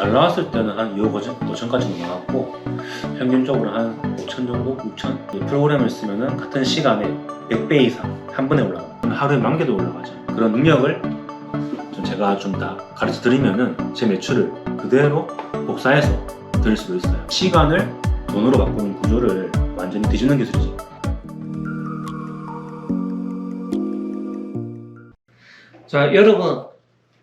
잘 나왔을 때는 한 2억 5천까지 나왔고 평균적으로 한 5천 정도? 6천? 이 프로그램을 쓰면은 같은 시간에 100배 이상 한 번에 올라가요. 하루에 10,000개도 올라가죠. 그런 능력을 제가 좀 다 가르쳐 드리면은 제 매출을 그대로 복사해서 드릴 수도 있어요. 시간을 돈으로 바꾸는 구조를 완전히 뒤집는 기술이죠. 자, 여러분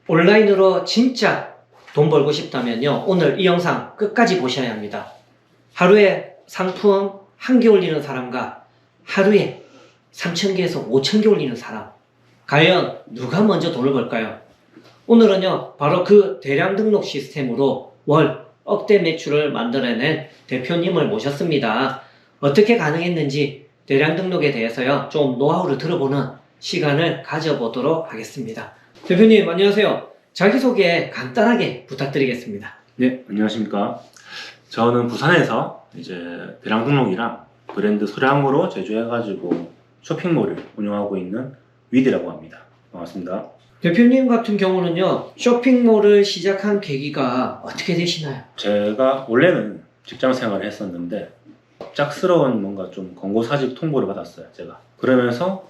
온라인으로 진짜 돈 벌고 싶다면요, 오늘 이 영상 끝까지 보셔야 합니다. 하루에 상품 1개 올리는 사람과 하루에 3,000개에서 5,000개 올리는 사람, 과연 누가 먼저 돈을 벌까요? 오늘은요 바로 그 대량 등록 시스템으로 월 억대 매출을 만들어낸 대표님을 모셨습니다. 어떻게 가능했는지 대량 등록에 대해서요 좀 노하우를 들어보는 시간을 가져보도록 하겠습니다. 대표님 안녕하세요. 자기소개 간단하게 부탁드리겠습니다. 네, 안녕하십니까. 저는 부산에서 이제 대량 등록이랑 브랜드 소량으로 제조해가지고 쇼핑몰을 운영하고 있는 위디라고 합니다. 반갑습니다. 대표님 같은 경우는요, 쇼핑몰을 시작한 계기가 어떻게 되시나요? 제가 원래는 직장 생활을 했었는데 갑작스러운 뭔가 좀 권고사직 통보를 받았어요, 제가. 그러면서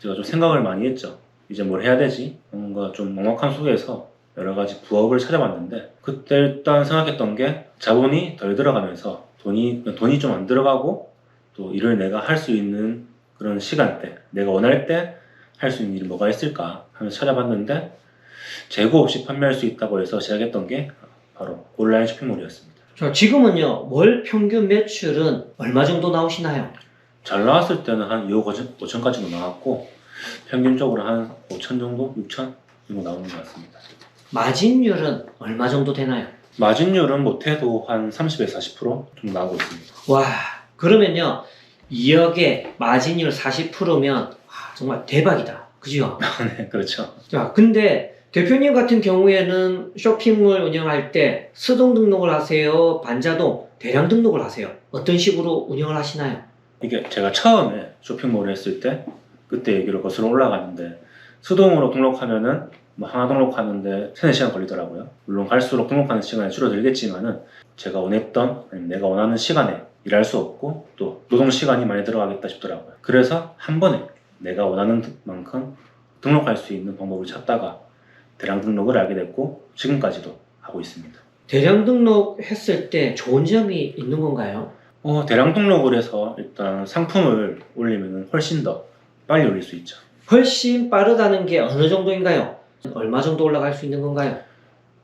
제가 좀 생각을 많이 했죠. 이제 뭘 해야 되지? 뭔가 좀 막막한 속에서 여러 가지 부업을 찾아봤는데, 그때 일단 생각했던 게 자본이 덜 들어가면서 돈이 좀 안 들어가고 또 일을 내가 할 수 있는 그런 시간대, 내가 원할 때 할 수 있는 일이 뭐가 있을까 하면서 찾아봤는데 재고 없이 판매할 수 있다고 해서 시작했던 게 바로 온라인 쇼핑몰이었습니다. 자, 지금은요, 월 평균 매출은 얼마 정도 나오시나요? 잘 나왔을 때는 한 2억 5천까지도 나왔고 평균적으로 한 5천 정도? 6천 정도 나오는 것 같습니다. 마진율은 얼마 정도 되나요? 마진율은 못해도 한 30에서 40% 정도 나오고 있습니다. 와, 그러면요 2억에 마진율 40%면 정말 대박이다, 그죠? 네, 그렇죠. 자, 근데 대표님 같은 경우에는 쇼핑몰 운영할 때 수동 등록을 하세요? 반자동, 대량 등록을 하세요? 어떤 식으로 운영을 하시나요? 이게 제가 처음에 쇼핑몰을 했을 때 그때 얘기로 거슬러 올라가는데 수동으로 등록하면은 뭐 하나 등록하는데 3-4시간 걸리더라고요. 물론 갈수록 등록하는 시간이 줄어들겠지만은 제가 원했던, 아니면 내가 원하는 시간에 일할 수 없고 또 노동 시간이 많이 들어가겠다 싶더라고요. 그래서 한 번에 내가 원하는 만큼 등록할 수 있는 방법을 찾다가 대량 등록을 알게 됐고 지금까지도 하고 있습니다. 대량 등록했을 때 좋은 점이 있는 건가요? 대량 등록을 해서 일단 상품을 올리면 훨씬 더 빨리 올릴 수 있죠. 훨씬 빠르다는 게 어느 정도인가요? 얼마 정도 올라갈 수 있는 건가요?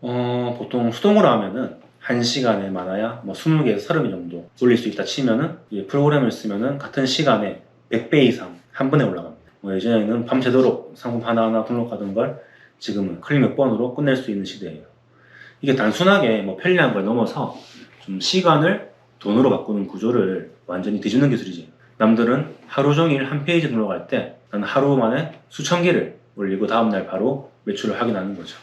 보통 수동으로 하면은 1시간에 많아야 뭐 20개에서 30개 정도 올릴 수 있다 치면은 이 프로그램을 쓰면은 같은 시간에 100배 이상 한 번에 올라갑니다. 예전에는 밤새도록 상품 하나하나 등록하던 걸 지금은 클릭 몇 번으로 끝낼 수 있는 시대예요. 이게 단순하게 뭐 편리한 걸 넘어서 좀 시간을 돈으로 바꾸는 구조를 완전히 뒤집는 기술이지. 남들은 하루 종일 한 페이지 등록할 때 나는 하루 만에 수천 개를 올리고 다음날 바로 매출을 확인하는 거죠.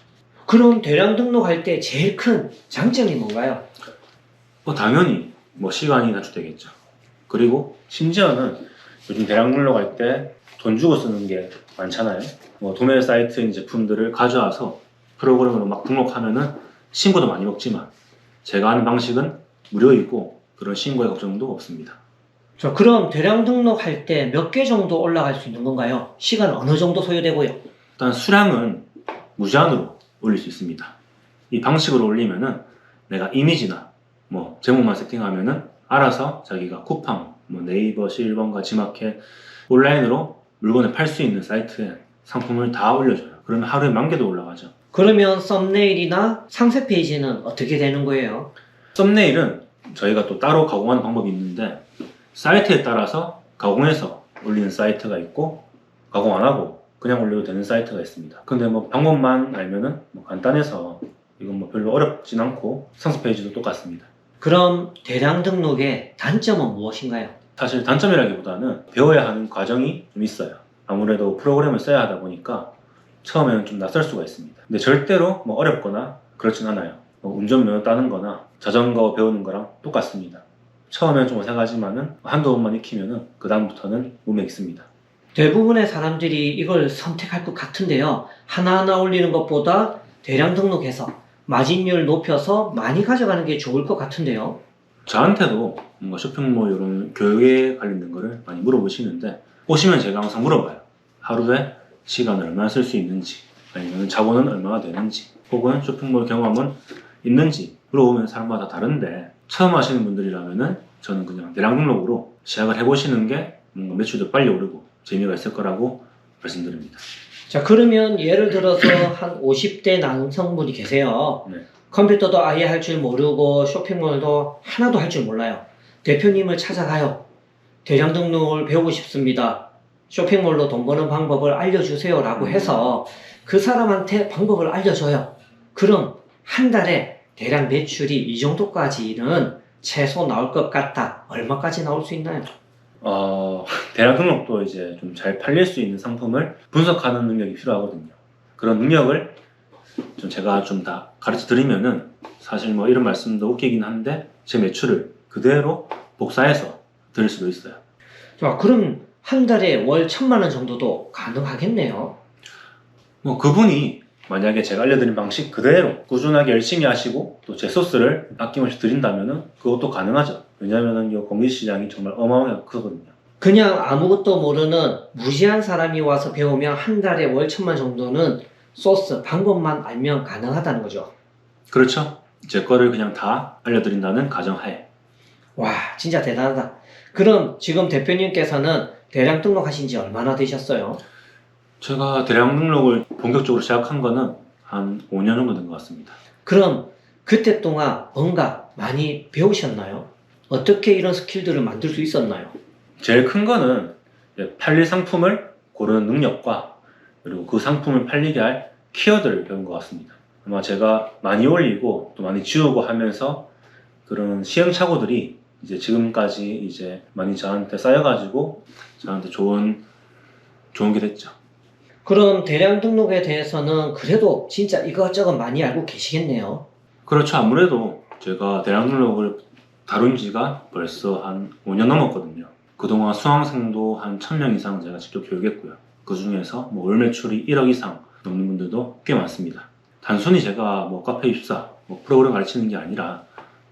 그럼 대량 등록할 때 제일 큰 장점이 뭔가요? 당연히 뭐 시간이 단축되겠죠. 그리고 심지어는 요즘 대량 등록할 때 돈 주고 쓰는 게 많잖아요. 뭐 도매 사이트인 제품들을 가져와서 프로그램으로 막 등록하면은 신고도 많이 먹지만 제가 하는 방식은 무료이고 그런 신고의 걱정도 없습니다. 자, 그럼 대량 등록할 때 몇 개 정도 올라갈 수 있는 건가요? 시간 어느 정도 소요되고요? 일단 수량은 무제한으로 올릴 수 있습니다. 이 방식으로 올리면은 내가 이미지나 뭐 제목만 세팅하면은 알아서 자기가 쿠팡, 뭐 네이버, 실버인가 지마켓 온라인으로 물건을 팔 수 있는 사이트에 상품을 다 올려줘요. 그러면 하루에 10,000개도 올라가죠. 그러면 썸네일이나 상세 페이지는 어떻게 되는 거예요? 썸네일은 저희가 또 따로 가공하는 방법이 있는데 사이트에 따라서 가공해서 올리는 사이트가 있고 가공 안 하고 그냥 올려도 되는 사이트가 있습니다. 근데 뭐 방법만 알면은 뭐 간단해서 이건 뭐 별로 어렵진 않고 상세 페이지도 똑같습니다. 그럼 대량 등록의 단점은 무엇인가요? 사실 단점이라기보다는 배워야 하는 과정이 좀 있어요. 아무래도 프로그램을 써야 하다 보니까 처음에는 좀 낯설 수가 있습니다. 근데 절대로 뭐 어렵거나 그렇진 않아요. 뭐 운전면허 따는 거나 자전거 배우는 거랑 똑같습니다. 처음에는 좀 어색하지만은 한두 번만 익히면은 그 다음부터는 몸에 익습니다. 대부분의 사람들이 이걸 선택할 것 같은데요. 하나하나 올리는 것보다 대량 등록해서 마진율 높여서 많이 가져가는 게 좋을 것 같은데요. 저한테도 뭔가 쇼핑몰 이런 교육에 관련된 거를 많이 물어보시는데 오시면 제가 항상 물어봐요. 하루에 시간을 얼마나 쓸 수 있는지, 아니면 자본은 얼마나 되는지, 혹은 쇼핑몰 경험은 있는지 물어보면 사람마다 다른데, 처음 하시는 분들이라면은 저는 그냥 대량 등록으로 시작을 해보시는 게 뭔가 매출도 빨리 오르고 재미가 있을 거라고 말씀드립니다. 자, 그러면 예를 들어서 한 50대 남성분이 계세요. 네. 컴퓨터도 아예 할 줄 모르고 쇼핑몰도 하나도 할 줄 몰라요. 대표님을 찾아가요. 대량 등록을 배우고 싶습니다. 쇼핑몰로 돈 버는 방법을 알려주세요 라고 해서 그 사람한테 방법을 알려줘요. 그럼 한 달에 대략 매출이 이 정도까지는 최소 나올 것 같다. 얼마까지 나올 수 있나요? 대량 등록도 이제 좀 잘 팔릴 수 있는 상품을 분석하는 능력이 필요하거든요. 그런 능력을 좀 제가 좀 다 가르쳐 드리면은, 사실 뭐 이런 말씀도 웃기긴 한데 제 매출을 그대로 복사해서 드릴 수도 있어요. 자, 그럼 한 달에 월 1,000만 원 정도도 가능하겠네요. 뭐 그분이 만약에 제가 알려드린 방식 그대로 꾸준하게 열심히 하시고 또 제 소스를 아낌없이 드린다면은 그것도 가능하죠. 왜냐면은 이 공개시장이 정말 어마어마하게 크거든요. 그냥 아무것도 모르는 무지한 사람이 와서 배우면 한 달에 월 1,000만 정도는 소스, 방법만 알면 가능하다는 거죠. 그렇죠. 제 거를 그냥 다 알려드린다는 가정하에. 와, 진짜 대단하다. 그럼 지금 대표님께서는 대량 등록하신 지 얼마나 되셨어요? 제가 대량 등록을 본격적으로 시작한 거는 한 5년 정도 된 것 같습니다. 그럼 그때 동안 뭔가 많이 배우셨나요? 어떻게 이런 스킬들을 만들 수 있었나요? 제일 큰 거는 이제 팔릴 상품을 고르는 능력과, 그리고 그 상품을 팔리게 할 키워드를 배운 것 같습니다. 아마 제가 많이 올리고 또 많이 지우고 하면서 그런 시행착오들이 이제 지금까지 이제 많이 저한테 쌓여가지고 저한테 좋은 게 됐죠. 그럼 대량 등록에 대해서는 그래도 진짜 이것저것 많이 알고 계시겠네요. 그렇죠. 아무래도 제가 대량 등록을 다룬 지가 벌써 한 5년 넘었거든요. 그동안 수강생도 한 1,000명 이상 제가 직접 교육했고요. 그 중에서 뭐 월 매출이 1억 이상 넘는 분들도 꽤 많습니다. 단순히 제가 뭐 카페 입사, 뭐 프로그램 가르치는 게 아니라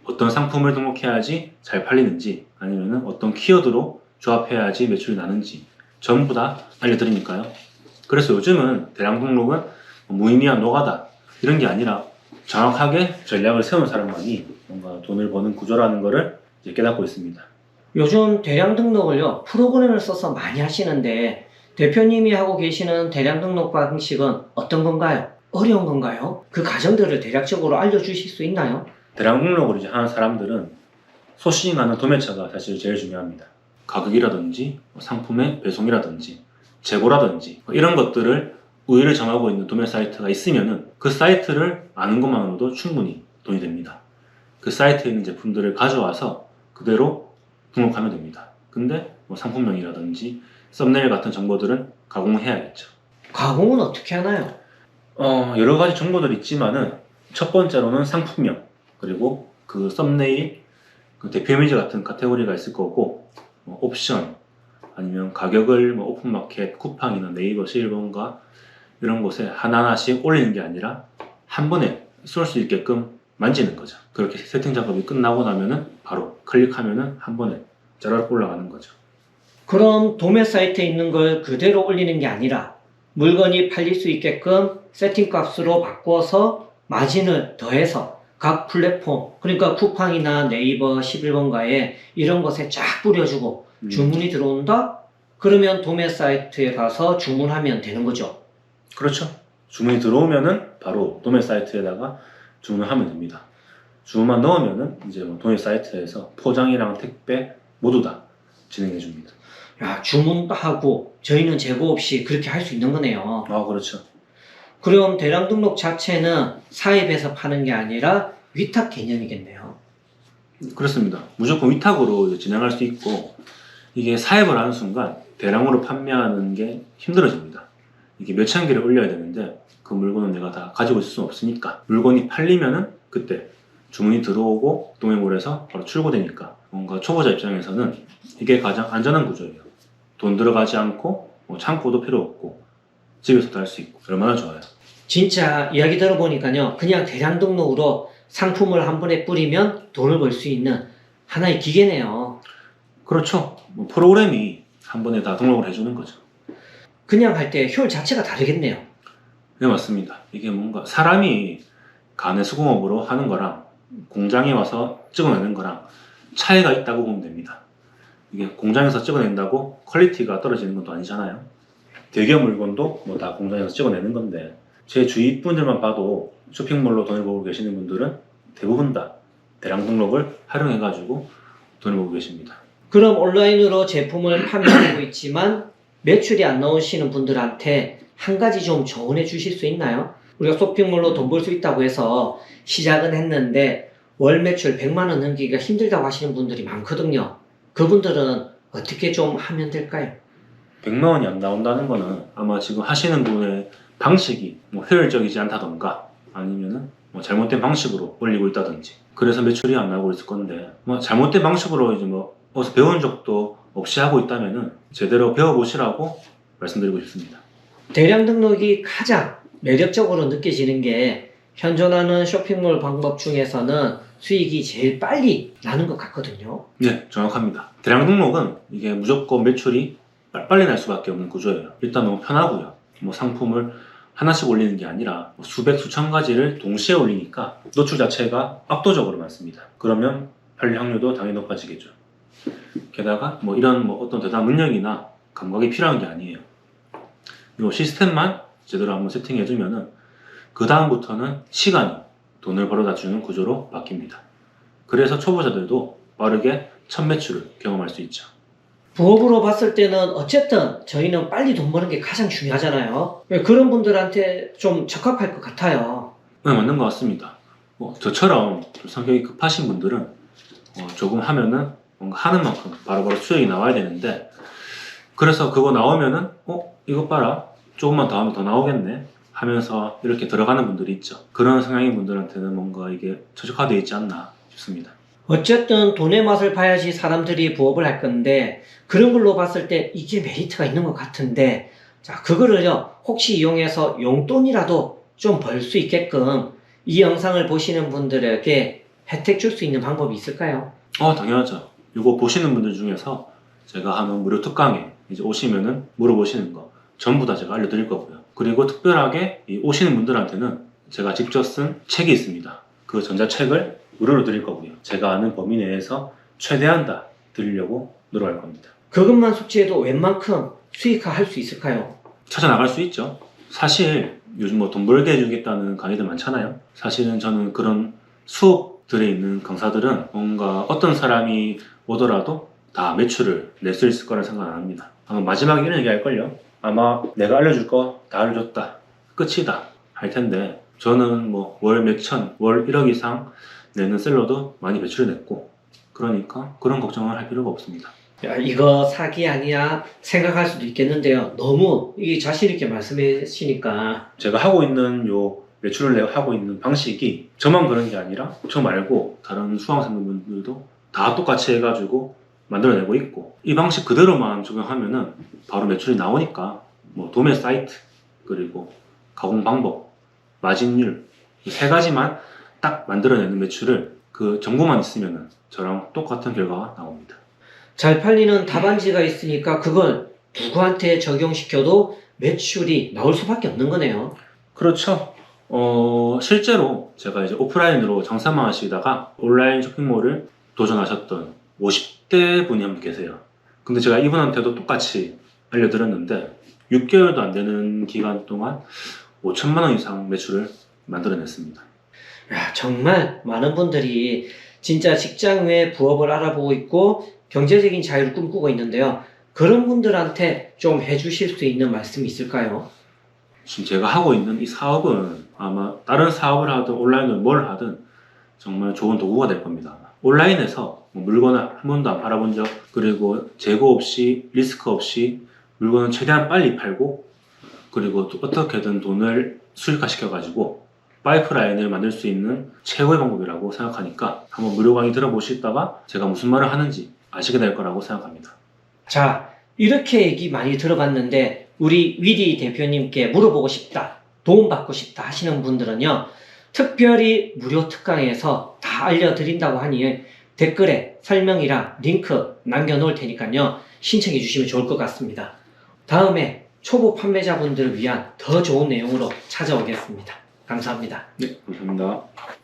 어떤 상품을 등록해야지 잘 팔리는지, 아니면 어떤 키워드로 조합해야지 매출이 나는지 전부 다 알려드리니까요. 그래서 요즘은 대량 등록은 무의미한 노가다 이런 게 아니라 정확하게 전략을 세운 사람만이 뭔가 돈을 버는 구조라는 거를 이제 깨닫고 있습니다. 요즘 대량 등록을요, 프로그램을 써서 많이 하시는데 대표님이 하고 계시는 대량 등록 방식은 어떤 건가요? 어려운 건가요? 그 과정들을 대략적으로 알려주실 수 있나요? 대량 등록을 이제 하는 사람들은 소싱하는 도매처가 사실 제일 중요합니다. 가격이라든지 상품의 배송이라든지 재고라든지 이런 것들을 우위를 점하고 있는 도매 사이트가 있으면은 그 사이트를 아는 것만으로도 충분히 돈이 됩니다. 그 사이트에 있는 제품들을 가져와서 그대로 등록하면 됩니다. 근데 뭐 상품명이라든지 썸네일 같은 정보들은 가공을 해야겠죠. 가공은 어떻게 하나요? 여러 가지 정보들이 있지만은 첫 번째로는 상품명, 그리고 그 썸네일, 그 대표 이미지 같은 카테고리가 있을 거고, 뭐 옵션, 아니면 가격을 뭐 오픈마켓, 쿠팡이나 네이버, 실버인가 이런 곳에 하나하나씩 올리는 게 아니라 한 번에 쏠 수 있게끔 만지는 거죠. 그렇게 세팅 작업이 끝나고 나면은 바로 클릭하면은 한 번에 짜라락 올라가는 거죠. 그럼 도매 사이트에 있는 걸 그대로 올리는 게 아니라 물건이 팔릴 수 있게끔 세팅 값으로 바꿔서 마진을 더해서 각 플랫폼, 그러니까 쿠팡이나 네이버, 11번가에 이런 것에 쫙 뿌려주고 주문이 들어온다? 그러면 도매 사이트에 가서 주문하면 되는 거죠. 그렇죠. 주문이 들어오면은 바로 도매 사이트에다가 주문을 하면 됩니다. 주문만 넣으면은 이제 뭐 도매 사이트에서 포장이랑 택배 모두 다 진행해 줍니다. 야, 주문도 하고 저희는 재고 없이 그렇게 할 수 있는 거네요. 그렇죠. 그럼 대량 등록 자체는 사입에서 파는 게 아니라 위탁 개념이겠네요. 그렇습니다. 무조건 위탁으로 이제 진행할 수 있고, 이게 사입을 하는 순간 대량으로 판매하는 게 힘들어집니다. 이게 몇천 개를 올려야 되는데 그 물건은 내가 다 가지고 있을 수는 없으니까, 물건이 팔리면은 그때 주문이 들어오고 도매몰에서 바로 출고되니까 뭔가 초보자 입장에서는 이게 가장 안전한 구조예요. 돈 들어가지 않고 뭐 창고도 필요 없고 집에서도 할 수 있고 얼마나 좋아요. 진짜 이야기 들어보니까요, 그냥 대량 등록으로 상품을 한 번에 뿌리면 돈을 벌 수 있는 하나의 기계네요. 그렇죠. 뭐 프로그램이 한 번에 다 등록을 해주는 거죠. 그냥 할 때 효율 자체가 다르겠네요. 네, 맞습니다. 이게 뭔가 사람이 간의 수공업으로 하는 거랑 공장에 와서 찍어내는 거랑 차이가 있다고 보면 됩니다. 이게 공장에서 찍어낸다고 퀄리티가 떨어지는 것도 아니잖아요. 대기업 물건도 뭐 다 공장에서 찍어내는 건데, 제 주위 분들만 봐도 쇼핑몰로 돈을 벌고 계시는 분들은 대부분 다 대량 등록을 활용해가지고 돈을 벌고 계십니다. 그럼 온라인으로 제품을 판매하고 있지만 매출이 안 나오시는 분들한테 한 가지 좀 조언해 주실 수 있나요? 우리가 쇼핑몰로 돈 벌 수 있다고 해서 시작은 했는데 월 매출 100만 원 넘기기가 힘들다고 하시는 분들이 많거든요. 그분들은 어떻게 좀 하면 될까요? 100만 원이 안 나온다는 거는 아마 지금 하시는 분의 방식이 뭐 효율적이지 않다던가, 아니면은 뭐 잘못된 방식으로 올리고 있다든지, 그래서 매출이 안 나오고 있을 건데, 뭐 잘못된 방식으로 이제 뭐 어디서 배운 적도 없이 하고 있다면은 제대로 배워보시라고 말씀드리고 싶습니다. 대량 등록이 가장 매력적으로 느껴지는 게 현존하는 쇼핑몰 방법 중에서는 수익이 제일 빨리 나는 것 같거든요. 네, 정확합니다. 대량 등록은 이게 무조건 매출이 빨리 날 수밖에 없는 구조예요. 일단 너무 편하고요. 뭐 상품을 하나씩 올리는 게 아니라 뭐 수백, 수천 가지를 동시에 올리니까 노출 자체가 압도적으로 많습니다. 그러면 팔릴 확률도 당연히 높아지겠죠. 게다가 뭐 이런 뭐 어떤 대단한 능력이나 감각이 필요한 게 아니에요. 이 시스템만 제대로 한번 세팅해주면은 그 다음부터는 시간이 돈을 벌어다 주는 구조로 바뀝니다. 그래서 초보자들도 빠르게 첫 매출을 경험할 수 있죠. 부업으로 봤을 때는 어쨌든 저희는 빨리 돈 버는 게 가장 중요하잖아요. 그런 분들한테 좀 적합할 것 같아요. 네, 맞는 것 같습니다. 저처럼 좀 성격이 급하신 분들은 조금 하면은 뭔가 하는 만큼 바로바로 수익이 나와야 되는데, 그래서 그거 나오면은 이것 봐라, 조금만 더 하면 더 나오겠네 하면서 이렇게 들어가는 분들이 있죠. 그런 성향인 분들한테는 뭔가 이게 최적화되어 있지 않나 싶습니다. 어쨌든 돈의 맛을 봐야지 사람들이 부업을 할 건데 그런 걸로 봤을 때 이게 메리트가 있는 것 같은데, 자, 그거를요 혹시 이용해서 용돈이라도 좀 벌 수 있게끔 이 영상을 보시는 분들에게 혜택 줄 수 있는 방법이 있을까요? 당연하죠. 이거 보시는 분들 중에서 제가 하는 무료 특강에 이제 오시면은 물어보시는 거 전부 다 제가 알려드릴 거고요. 그리고 특별하게 이 오시는 분들한테는 제가 직접 쓴 책이 있습니다. 그 전자책을 무료로 드릴 거고요. 제가 아는 범위 내에서 최대한 다 드리려고 노력할 겁니다. 그것만 숙지해도 웬만큼 수익화할 수 있을까요? 찾아나갈 수 있죠. 사실 요즘 뭐 돈 벌게 해주겠다는 강의들 많잖아요. 사실은 저는 그런 수업들에 있는 강사들은 뭔가 어떤 사람이 오더라도 다 매출을 낼 수 있을 거라 생각 안 합니다. 아마 마지막에 이런 얘기 할걸요. 아마 내가 알려줄 거 다 알려줬다, 끝이다 할 텐데, 저는 뭐 월 몇천, 월 1억 이상 내는 셀러도 많이 매출을 냈고, 그러니까 그런 걱정을 할 필요가 없습니다. 야, 이거 사기 아니야 생각할 수도 있겠는데요. 너무 이 자신 있게 말씀해 주시니까. 제가 하고 있는 요 매출을 내고 하고 있는 방식이 저만 그런 게 아니라 저 말고 다른 수강생분들도 다 똑같이 해가지고 만들어내고 있고, 이 방식 그대로만 적용하면은 바로 매출이 나오니까 뭐 도매 사이트, 그리고 가공 방법, 마진율, 이 세 가지만 딱 만들어내는 매출을 그 정보만 있으면은 저랑 똑같은 결과가 나옵니다. 잘 팔리는 답안지가 있으니까 그걸 누구한테 적용시켜도 매출이 나올 수밖에 없는 거네요. 그렇죠. 실제로 제가 이제 오프라인으로 장사만 하시다가 온라인 쇼핑몰을 도전하셨던 50대 분이 한 분 계세요. 근데 제가 이분한테도 똑같이 알려드렸는데 6개월도 안 되는 기간 동안 5천만 원 이상 매출을 만들어냈습니다. 야, 정말 많은 분들이 진짜 직장 외 부업을 알아보고 있고 경제적인 자유를 꿈꾸고 있는데요. 그런 분들한테 좀 해주실 수 있는 말씀이 있을까요? 지금 제가 하고 있는 이 사업은 아마 다른 사업을 하든 온라인으로 뭘 하든 정말 좋은 도구가 될 겁니다. 온라인에서 뭐 물건을 한 번도 안 팔아본 적, 그리고 재고 없이 리스크 없이 물건을 최대한 빨리 팔고, 그리고 또 어떻게든 돈을 수익화시켜가지고 파이프라인을 만들 수 있는 최고의 방법이라고 생각하니까 한번 무료 강의 들어보시다가 제가 무슨 말을 하는지 아시게 될 거라고 생각합니다. 자, 이렇게 얘기 많이 들어봤는데 우리 위디 대표님께 물어보고 싶다, 도움받고 싶다 하시는 분들은요, 특별히 무료 특강에서 다 알려드린다고 하니 댓글에 설명이랑 링크 남겨놓을 테니까요, 신청해 주시면 좋을 것 같습니다. 다음에 초보 판매자분들을 위한 더 좋은 내용으로 찾아오겠습니다. 감사합니다. 네, 감사합니다.